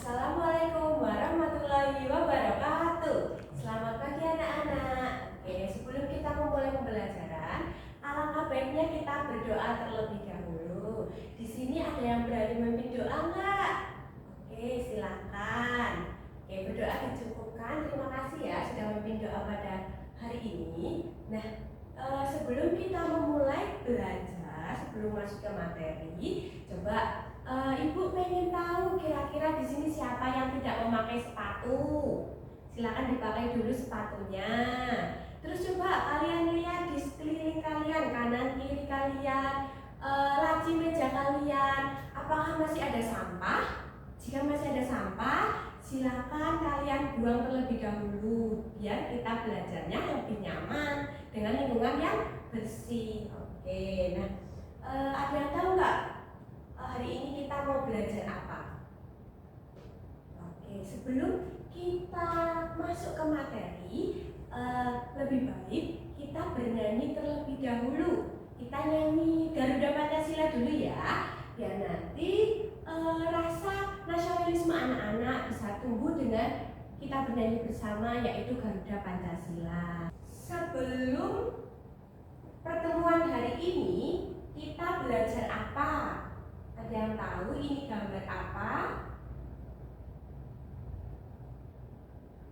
Assalamualaikum warahmatullahi wabarakatuh. Selamat pagi anak-anak. Oke, sebelum kita memulai pembelajaran, alangkah baiknya kita berdoa terlebih dahulu. Di sini ada yang berani memimpin doa nggak? Oke, silakan. Oke, berdoa dicukupkan. Terima kasih ya sudah memimpin doa pada hari ini. Nah, sebelum kita memulai belajar, sebelum masuk ke materi, coba Ibu pengen tahu kira-kira di sini siapa yang tidak memakai sepatu? Silakan dipakai dulu sepatunya. Terus coba kalian lihat di sekeliling kalian, kanan kiri kalian, laci meja kalian, apakah masih ada sampah? Jika masih ada sampah, silakan kalian buang terlebih dahulu biar kita belajarnya lebih nyaman dengan lingkungan yang bersih. Oke, nah ada yang tahu nggak? Hari ini kita mau belajar apa? Oke, sebelum kita masuk ke materi, lebih baik kita bernyanyi terlebih dahulu. Kita nyanyi Garuda Pancasila dulu ya, biar nanti rasa nasionalisme anak-anak bisa tumbuh dengan kita bernyanyi bersama, yaitu Garuda Pancasila. Sebelum pertemuan hari ini, kita belajar apa? Ada yang tahu ini gambar apa?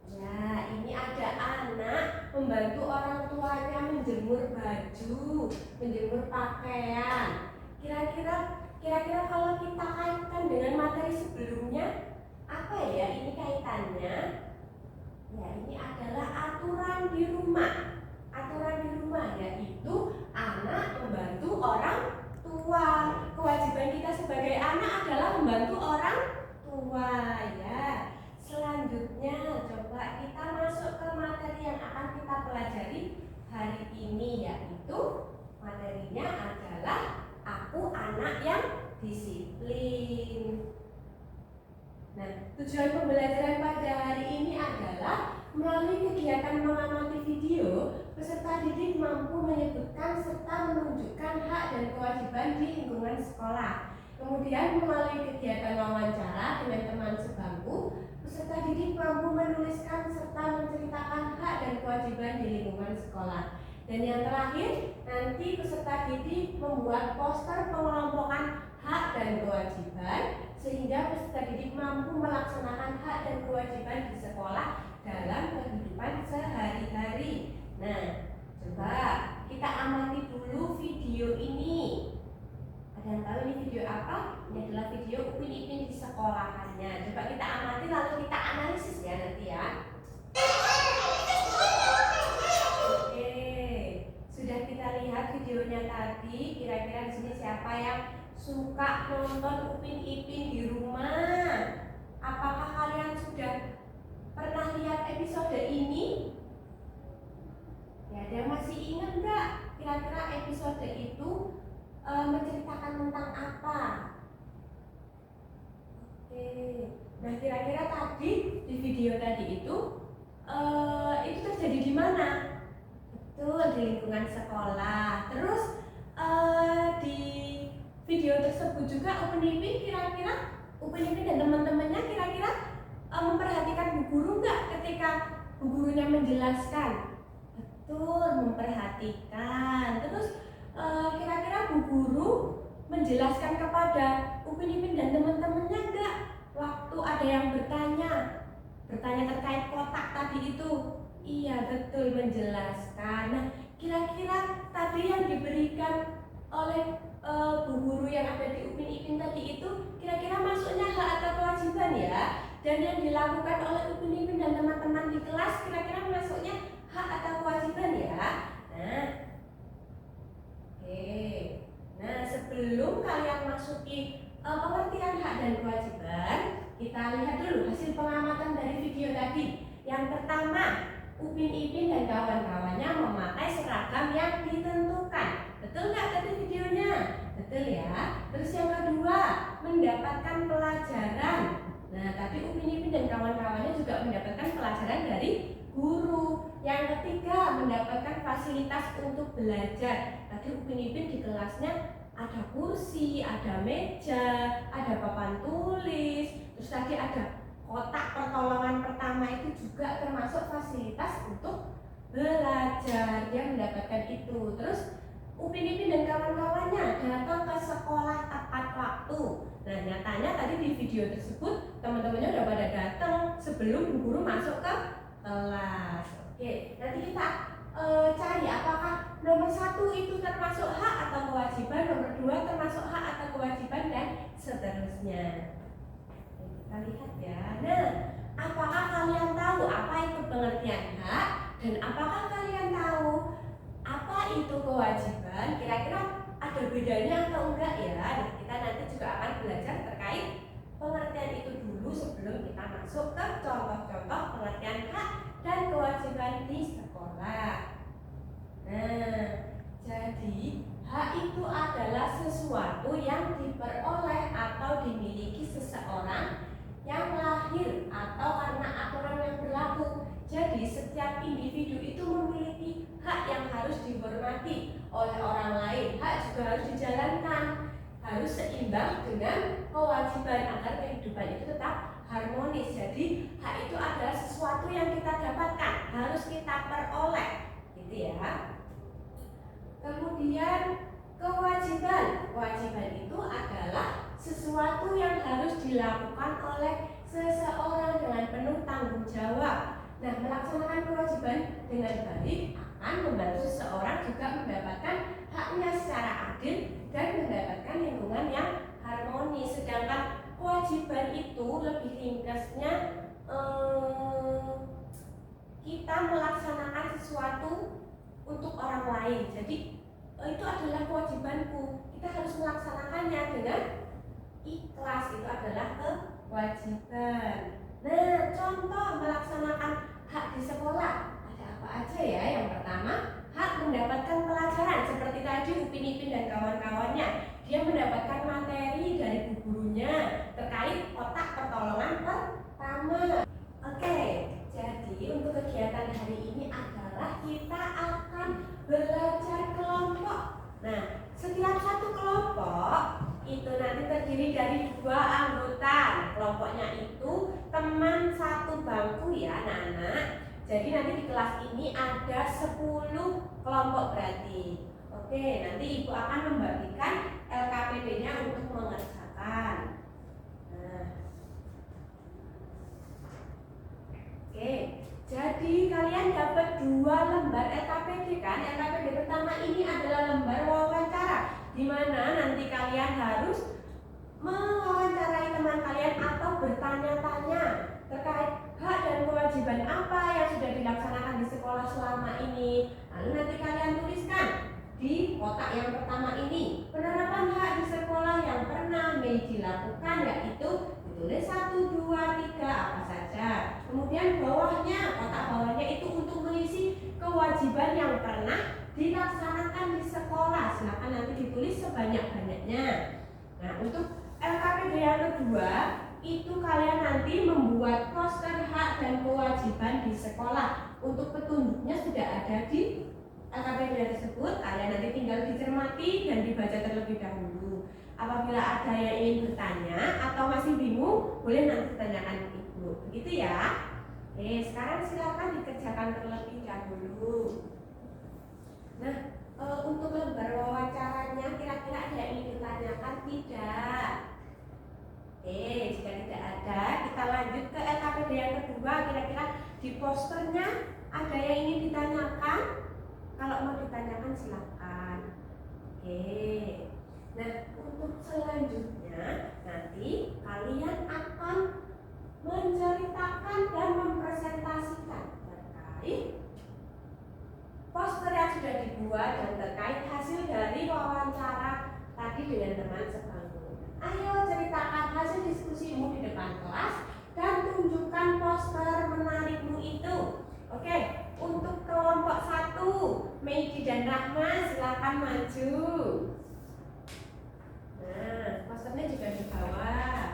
Ya, ini ada anak membantu orang tuanya menjemur baju, menjemur pakaian. Kira-kira kalau kita kaitkan dengan materi sebelumnya, apa ya ini kaitannya? Ya, ini adalah aturan di rumah. Aturan di rumah yaitu anak membantu orang tua. Kewajiban kita sebagai anak adalah membantu orang tua ya. Selanjutnya coba kita masuk ke materi yang akan kita pelajari hari ini, yaitu materinya adalah aku anak yang disiplin. Nah, tujuan pembelajaran pada hari ini adalah melalui kegiatan mengamati video, peserta didik mampu menyebutkan serta menunjukkan hak dan kewajiban di lingkungan sekolah. Kemudian melalui kegiatan wawancara dengan teman sebangku, peserta didik mampu menuliskan serta menceritakan hak dan kewajiban di lingkungan sekolah. Dan yang terakhir, nanti peserta didik membuat poster pengelompokan hak dan kewajiban sehingga peserta didik mampu melaksanakan hak dan kewajiban di sekolah dalam kehidupan sehari-hari. Nah, coba kita amati dulu video ini. Ada yang tahu ini video apa? Ini adalah video Upin Ipin di sekolahannya. Coba kita amati lalu kita analisis ya nanti ya. Oke, sudah kita lihat videonya tadi. Kira-kira di sini siapa yang suka nonton Upin Ipin di rumah? Apakah kalian sudah pernah lihat episode ini? Ya, ada yang masih ingat nggak? Kira-kira episode itu menceritakan tentang apa? Oke, nah kira-kira tadi di video tadi itu terjadi di mana? Betul, di lingkungan sekolah. Terus di video tersebut juga Upin Ipin kira-kira Upin Ipin dan teman-temannya kira-kira memperhatikan bu guru nggak ketika bu gurunya menjelaskan? Betul, memperhatikan. Terus kira-kira bu guru menjelaskan kepada Upin Ipin dan teman-temannya nggak waktu ada yang bertanya terkait kotak tadi itu? Iya, betul, menjelaskan. Nah, kira-kira tadi yang diberikan oleh bu guru yang ada di Upin Ipin tadi itu kira-kira masuknya hak atau kewajiban ya? Dan yang dilakukan oleh Upin Ipin dan teman-teman di kelas kira-kira masuknya hak atau kewajiban ya? Nah, oke. Nah, sebelum kalian masuki pengertian hak dan kewajiban, kita lihat dulu hasil pengamatan dari video tadi. Yang pertama, Upin Ipin dan kawan-kawannya memakai seragam yang ditentukan. Betul nggak tadi videonya? Betul ya. Terus yang kedua, mendapatkan pelajaran. Nah, tapi Upin Ipin dan kawan-kawannya juga mendapatkan pelajaran dari guru. Yang ketiga, mendapatkan fasilitas untuk belajar. Tadi Upin Ipin di kelasnya ada kursi, ada meja, ada papan tulis, terus tadi ada kotak pertolongan pertama itu juga termasuk fasilitas untuk belajar. Dia mendapatkan itu. Terus Upin Ipin dan kawan-kawannya datang ke sekolah tepat waktu. Nah, nyatanya tadi di video tersebut teman-temannya udah pada datang sebelum guru masuk ke kelas. Oke, nanti kita cari apakah nomor 1 itu termasuk hak atau kewajiban, nomor 2 termasuk hak atau kewajiban, dan seterusnya. Kita lihat ya. Nah, apakah kalian tahu apa itu pengertian hak, dan apakah kalian tahu apa itu kewajiban? Kira-kira ada bedanya atau enggak ya? Nah, kita nanti juga akan belajar terkait pengertian itu dulu sebelum kita masuk ke contoh-contoh pengertian hak dan kewajiban di sekolah. Nah, jadi hak itu adalah sesuatu yang diperoleh atau dimiliki seseorang yang lahir atau karena aturan yang berlaku. Jadi setiap individu itu memiliki hak yang harus dihormati oleh orang lain. Hak juga harus dijalankan, harus seimbang dengan kewajiban agar kehidupan itu tetap harmonis. Jadi hak itu adalah sesuatu yang kita dapatkan, harus kita peroleh, gitu ya. Kemudian kewajiban itu adalah sesuatu yang harus dilakukan oleh seseorang dengan penuh tanggung jawab. Nah, melaksanakan kewajiban dengan baik akan membantu seseorang juga mendapatkan haknya secara adil dan mendapatkan lingkungan yang harmonis. Sedangkan kewajiban itu lebih ringkasnya kita melaksanakan sesuatu untuk orang lain. Jadi itu adalah kewajibanku, kita harus melaksanakannya dengan ikhlas. Itu adalah kewajiban. Nah, contoh melaksanakan hak di sekolah ada apa aja ya? Yang pertama, hak mendapatkan pelajaran. Seperti tadi Upin Ipin dan kawan-kawannya, dia mendapatkan materi dari gurunya terkait kotak pertolongan pertama. Oke, jadi untuk kegiatan hari ini adalah kita akan belajar kelompok. Nah, setiap satu kelompok itu nanti terdiri dari 2 anggota. Kelompoknya itu teman satu bangku ya anak-anak. Jadi nanti di kelas ini ada 10 kelompok berarti. Oke, nanti ibu akan membagikan LKPD-nya untuk mengerjakan. Nah, oke, jadi kalian dapat 2 lembar LKPD kan? LKPD pertama ini adalah lembar wawancara, di mana nanti kalian harus mewawancarai teman kalian atau bertanya-tanya terkait hak dan kewajiban apa yang sudah dilaksanakan di sekolah selama ini. Lalu nanti kalian tuliskan di kotak yang pertama ini penerapan hak di sekolah yang pernah Mei dilakukan, yaitu ditulis 1, 2, 3 apa saja. Kemudian bawahnya, kotak bawahnya itu untuk mengisi kewajiban yang pernah dilaksanakan di sekolah. Silakan nanti ditulis sebanyak-banyaknya. Nah, untuk LKPD yang kedua itu kalian nanti membuat poster hak dan kewajiban di sekolah. Untuk petunjuknya sudah ada di LKPD tersebut. Kalian nanti tinggal dicermati dan dibaca terlebih dahulu. Apabila ada yang ingin bertanya atau masih bingung, boleh nanti tanyakan ke ibu. Begitu ya. Oke, sekarang silakan dikerjakan terlebih dahulu. Nah, untuk lembar wawancaranya kira-kira ada yang ingin ditanyakan tidak? Jika tidak ada, kita lanjut ke LKPD yang kedua. Kira-kira di posternya ada yang ingin ditanyakan? Kalau mau ditanyakan silakan. Nah, untuk selanjutnya nanti kalian akan menceritakan dan mempresentasikan terkait poster yang sudah dibuat dan terkait hasil dari wawancara tadi dengan teman sebangku. Ayo ceritakan hasil diskusimu di depan kelas dan tunjukkan poster menarikmu itu. Oke, untuk kelompok 1, Meidi dan Rahma silakan maju. Nah, posternya juga di bawah.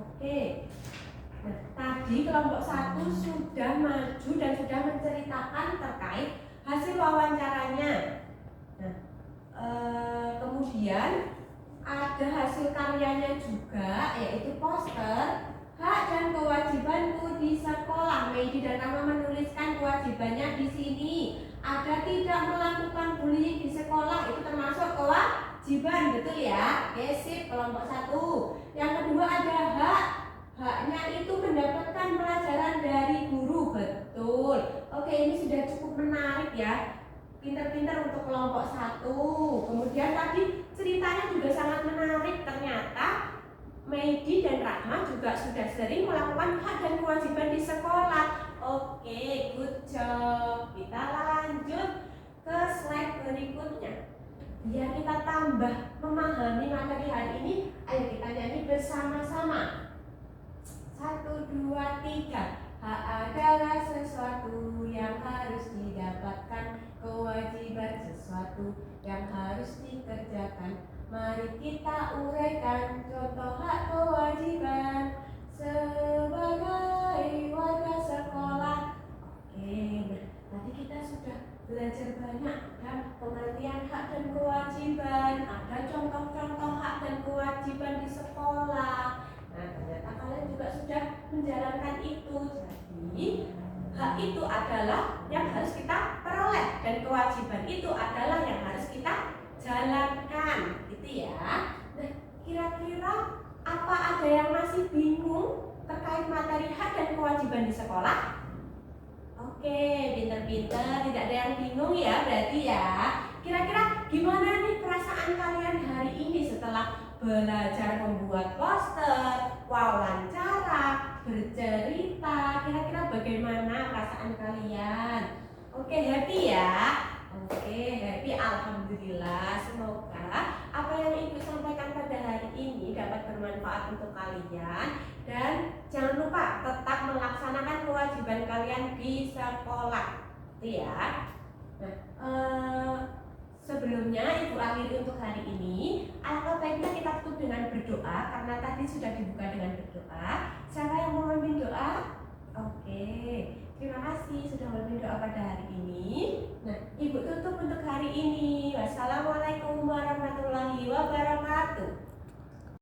Oke. Nah, tadi kelompok 1 sudah maju dan sudah menceritakan terkait hasil wawancaranya. Nah, kemudian ada hasil karyanya juga, yaitu poster hak di sini. Ada tidak melakukan bullying di sekolah, itu termasuk kewajiban, betul ya? Oke, sip, kelompok 1. Yang kedua ada hak. Haknya itu mendapatkan pelajaran dari guru, betul. Oke, ini sudah cukup menarik ya. Pinter-pinter untuk kelompok 1. Kemudian tadi ceritanya juga sangat menarik. Ternyata Meidi dan Rahma juga sudah sering melakukan hak dan kewajiban di sekolah. Oke, good job. Kita lanjut ke slide berikutnya. Biar kita tambah memahami materi hari ini, ayo kita nyanyi bersama-sama. 1, 2, 3. Hak adalah sesuatu yang harus didapatkan, kewajiban sesuatu yang harus dikerjakan. Mari kita uraikan contoh hak kewajiban sebagai warga sekolah. Oke, nah tadi kita sudah belajar banyak kan pengertian hak dan kewajiban, ada contoh-contoh hak dan kewajiban di sekolah. Nah, ternyata kalian juga sudah menjalankan itu. Jadi, hak itu adalah yang harus kita peroleh dan kewajiban itu adalah yang harus kita jalankan, gitu ya. Nah, kira-kira apa ada yang masih bingung terkait materi hak dan kewajiban di sekolah? Oke, pinter-pinter, tidak ada yang bingung ya berarti ya. Kira-kira gimana nih perasaan kalian hari ini setelah belajar membuat poster, wawancara, bercerita? Kira-kira bagaimana perasaan kalian? Oke, happy ya? Oke, happy, alhamdulillah. Semoga apa yang Ibu sampaikan pada hari ini dapat bermanfaat untuk kalian. Dan jangan lupa tetap melaksanakan kewajiban kalian di sekolah, gitu ya. Nah, sebelumnya Ibu akhiri untuk hari ini. Alangkah baiknya kita tutup dengan berdoa karena tadi sudah dibuka dengan berdoa. Siapa yang mau memimpin doa? Oke, terima kasih sudah memimpin doa pada hari ini.